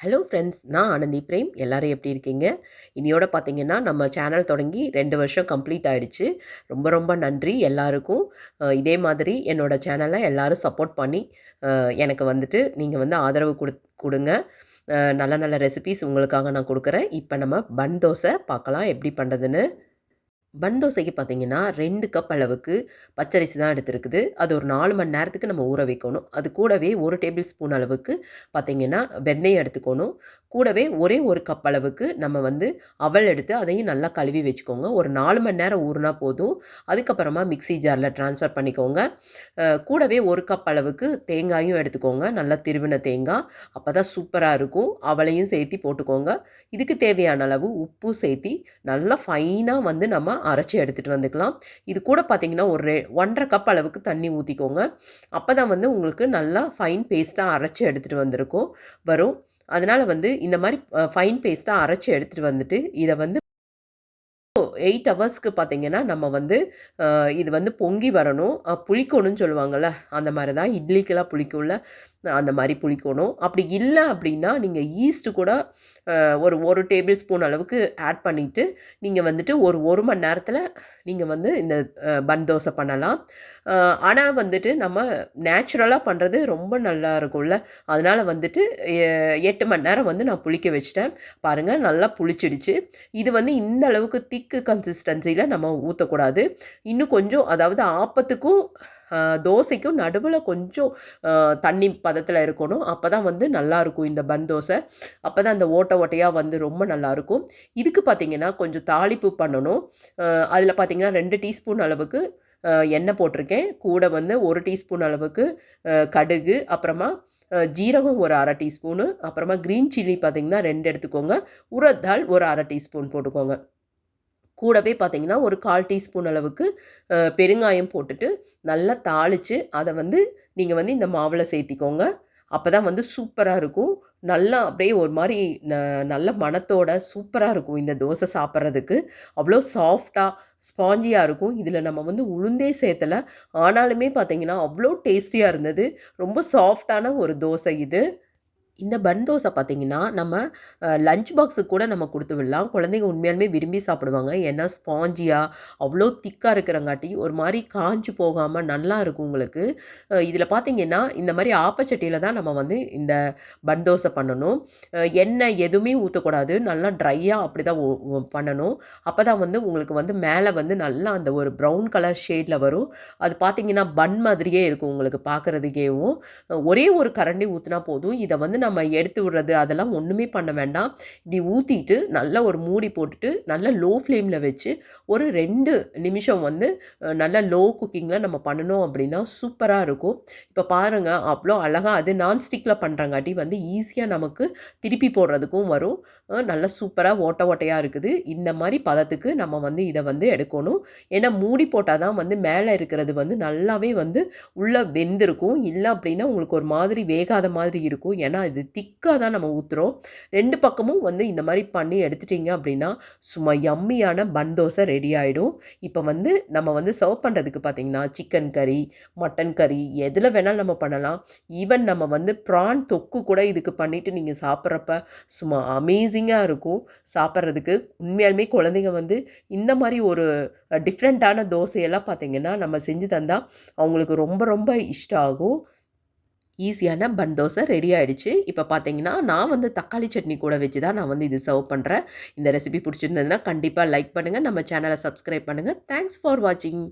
Hello friends, நான் Anandhi frame. எல்லாரும் எப்படி இருக்கீங்க? இன்னையோட பார்த்தீங்கன்னா, நம்ம சேனல் தொடங்கி 2 வருஷம் கம்ப்ளீட் ஆயிடுச்சு. ரொம்ப ரொம்ப நன்றி எல்லாருக்கும். இதே மாதிரி என்னோட சேனலை எல்லாரும் சப்போர்ட் பண்ணி, எனக்கு வந்துட்டு நீங்க வந்து ஆதரவு குடுங்க. நல்ல நல்ல ரெசிபீஸ் உங்களுக்காக நான் குடுக்குறேன். இப்ப நம்ம பன் தோசை பார்க்கலாம் எப்படி பண்ணுறதுன்னு. பன் தோசைக்கு பார்த்தீங்கன்னா 2 கப் அளவுக்கு பச்சரிசி தான் எடுத்திருக்குது. அது ஒரு 4 மணி நேரத்துக்கு நம்ம ஊற வைக்கணும். அது கூடவே 1 டேபிள் ஸ்பூன் அளவுக்கு பார்த்தீங்கன்னா வெந்தயம் எடுத்துக்கணும். கூடவே ஒரே 1 கப் அளவுக்கு நம்ம வந்து அவல் எடுத்து அதையும் நல்லா கழுவி வச்சுக்கோங்க. ஒரு 4 மணி நேரம் ஊறுனா போதும். அதுக்கப்புறமா மிக்ஸி ஜாரில் ட்ரான்ஸ்ஃபர் பண்ணிக்கோங்க. கூடவே 1 கப் அளவுக்கு தேங்காயும் எடுத்துக்கோங்க. நல்லா திருவின தேங்காய். அப்போ தான் சூப்பராக இருக்கும். அவலையும் சேர்த்தி போட்டுக்கோங்க. இதுக்கு தேவையான அளவு உப்பு சேர்த்தி நல்லா ஃபைனாக வந்து நம்ம அரைச்சி எடுத்துகிட்டு வந்துக்கலாம். இது கூட பார்த்தீங்கன்னா ஒரு 1 1/2 கப் அளவுக்கு தண்ணி ஊற்றிக்கோங்க. அப்போ தான் வந்து உங்களுக்கு நல்லா ஃபைன் பேஸ்ட்டாக அரைச்சி எடுத்துகிட்டு வரும். அதனால் வந்து இந்த மாதிரி ஃபைன் பேஸ்ட்டாக அரைச்சி எடுத்துகிட்டு வந்துட்டு இதை வந்து 8 ஹவர்ஸ்க்கு பார்த்தீங்கன்னா நம்ம வந்து இது வந்து பொங்கி வரணும். புளிக்கணும்னு சொல்லுவாங்கள்ல, அந்த மாதிரி தான் இட்லிக்கெல்லாம் புளிக்கும்ல, அந்த மாதிரி புளிக்கணும். அப்படி இல்லை அப்படின்னா நீங்கள் ஈஸ்ட்டு கூட ஒரு 1 டேபிள் ஸ்பூன் அளவுக்கு ஆட் பண்ணிவிட்டு நீங்கள் வந்துட்டு ஒரு 1 மணி நேரத்தில் நீங்கள் வந்து இந்த பன் தோசை பண்ணலாம். ஆனால் வந்துட்டு நம்ம நேச்சுரலாக பண்ணுறது ரொம்ப நல்லா இருக்கும்ல, அதனால் வந்துட்டு 8 மணி நேரம் வந்து நான் புளிக்க வச்சுட்டேன். பாருங்கள் நல்லா புளிச்சிடுச்சு. இது வந்து இந்த அளவுக்கு திக்கு கன்சிஸ்டன்சியில் நம்ம ஊற்றக்கூடாது. இன்னும் கொஞ்சம், அதாவது ஆப்பத்துக்கும் தோசைக்கும் நடுவில் கொஞ்சம் தண்ணி பதத்தில் இருக்கணும். அப்போ தான் வந்து நல்லாயிருக்கும் இந்த பன் தோசை. அப்போ தான் அந்த ஓட்டையாக வந்து ரொம்ப நல்லாயிருக்கும். இதுக்கு பார்த்தீங்கன்னா கொஞ்சம் தாளிப்பு பண்ணணும். அதில் பார்த்தீங்கன்னா 2 டீஸ்பூன் அளவுக்கு எண்ணெய் போட்டிருக்கேன். கூட வந்து 1 டீஸ்பூன் அளவுக்கு கடுகு, அப்புறமா ஜீரகம் ஒரு 1/2 டீஸ்பூனு, அப்புறமா க்ரீன் சில்லி பார்த்தீங்கன்னா 2 எடுத்துக்கோங்க. உரத் தால் ஒரு 1/2 டீஸ்பூன் போட்டுக்கோங்க. கூடவே பார்த்தீங்கன்னா ஒரு 1/4 டீஸ்பூன் அளவுக்கு பெருங்காயம் போட்டுட்டு நல்லா தாளித்து அதை வந்து நீங்கள் வந்து இந்த மாவில் சேர்த்திக்கோங்க. அப்போ தான் வந்து சூப்பராக இருக்கும். நல்லா அப்படியே ஒரு மாதிரி நல்ல மணத்தோட சூப்பராக இருக்கும் இந்த தோசை சாப்பிட்றதுக்கு. அவ்வளோ சாஃப்டாக ஸ்பாஞ்சியாக இருக்கும். இதில் நம்ம வந்து உளுந்தே சேர்த்தலை, ஆனாலுமே பார்த்தீங்கன்னா அவ்வளோ டேஸ்டியாக இருந்தது. ரொம்ப சாஃப்டான ஒரு தோசை இது. இந்த பன் தோசை பார்த்தீங்கன்னா, நம்ம லஞ்ச் பாக்ஸுக்கு கூட நம்ம குடுத்து விடலாம். குழந்தைங்க உண்மையாலுமே விரும்பி சாப்பிடுவாங்க. ஏன்னா ஸ்பாஞ்சியா அவ்வளோ திக்கா இருக்கிறங்காட்டி ஒரு மாரி காஞ்சு போகாம நல்லா இருக்கும் உங்களுக்கு. இதில பார்த்தீங்கன்னா, இந்த மாரி ஆப்பச்சட்டியில தான் நம்ம வந்து இந்த பன் தோசை பண்ணணும். எண்ணெய் எதுவுமே ஊத்தக்கூடாது. நல்லா ட்ரையா அப்படி தான் பண்ணணும். அப்ப தான் வந்து உங்களுக்கு வந்து மேல வந்து நல்லா அந்த ஒரு ப்ரவுன் கலர் ஷேட்ல வரும். அது பார்த்தீங்கன்னா, பன் மாதிரியே இருக்கும் உங்களுக்கு பார்க்கறதுக்கேவும். ஒரே ஒரு கரண்டி ஊத்துனா போதும். இத வந்து நம்ம எடுத்து விடுறது அதெல்லாம் ஒண்ணுமே பண்ண வேண்டாம். இப்படி ஊத்திட்டு நல்லா ஒரு மூடி போட்டுட்டு நல்லா லோ ஃப்ளேம்ல வச்சு ஒரு 2 நிமிஷம் வந்து நல்லா லோ குக்கிங்ல நம்ம பண்ணணும் அப்படின்னா சூப்பரா இருக்கும். இப்ப பாருங்க அவ்ளோ அழகா அது நான்ஸ்டிக்ல பண்றங்காட்டி வந்து ஈஸியா நமக்கு திருப்பி போடுறதுக்கும் வரும். நல்லா சூப்பரா ஓட்டையா இருக்குது. இந்த மாரி பதத்துக்கு நம்ம வந்து இத வந்து எடுக்கணும். ஏன்னா மூடி போட்டா தான் வந்து மேல இருக்கிறது வந்து நல்லாவே வந்து உள்ள வெந்திருக்கும். இல்ல அப்படின்னா உங்களுக்கு ஒரு மாதிரி வேகாத மாதிரி இருக்கும். ஏன்னா இது திக்கா தான் நம்ம ஊத்துறோம். 2 பக்கமும் வந்து இந்த மாரி பண்ணி எடுத்துட்டீங்க அப்படின்னா, சும்மா யம்மியான பன் தோசை ரெடி ஆயிடும். இப்ப வந்து நம்ம வந்து சர்வ் பண்றதுக்கு பார்த்தீங்கன்னா, சிக்கன் கறி, மட்டன் கறி எதுல வேணாலும் நம்ம பண்ணலாம். ஈவன் நம்ம வந்து ப்ரான் தொக்கு கூட இதுக்கு பண்ணிட்டு நீங்க சாப்பிடுறப்ப சும்மா அமேசிங்கா இருக்கும் சாப்பிடுறதுக்கு. உண்மையாலுமே குழந்தைங்க வந்து இந்த மாரி ஒரு டிஃப்ரெண்ட்டான தோசையெல்லாம் பார்த்தீங்கன்னா, நம்ம செஞ்சு தந்தா அவங்களுக்கு ரொம்ப ரொம்ப இஷ்டம் ஆகும். ஈஸியான பன் தோசை ரெடி ஆயிடுச்சு. இப்ப பார்த்தீங்கன்னா, நான் வந்து தக்காளி சட்னி கூட வச்சு தான் நான் வந்து இது சர்வ் பண்றேன். இந்த ரெசிபி பிடிச்சிருந்ததுன்னா கண்டிப்பா லைக் பண்ணுங்க. நம்ம சேனல சப்ஸ்கிரைப் பண்ணுங்க. தேங்க்ஸ் ஃபார் வாட்சிங்.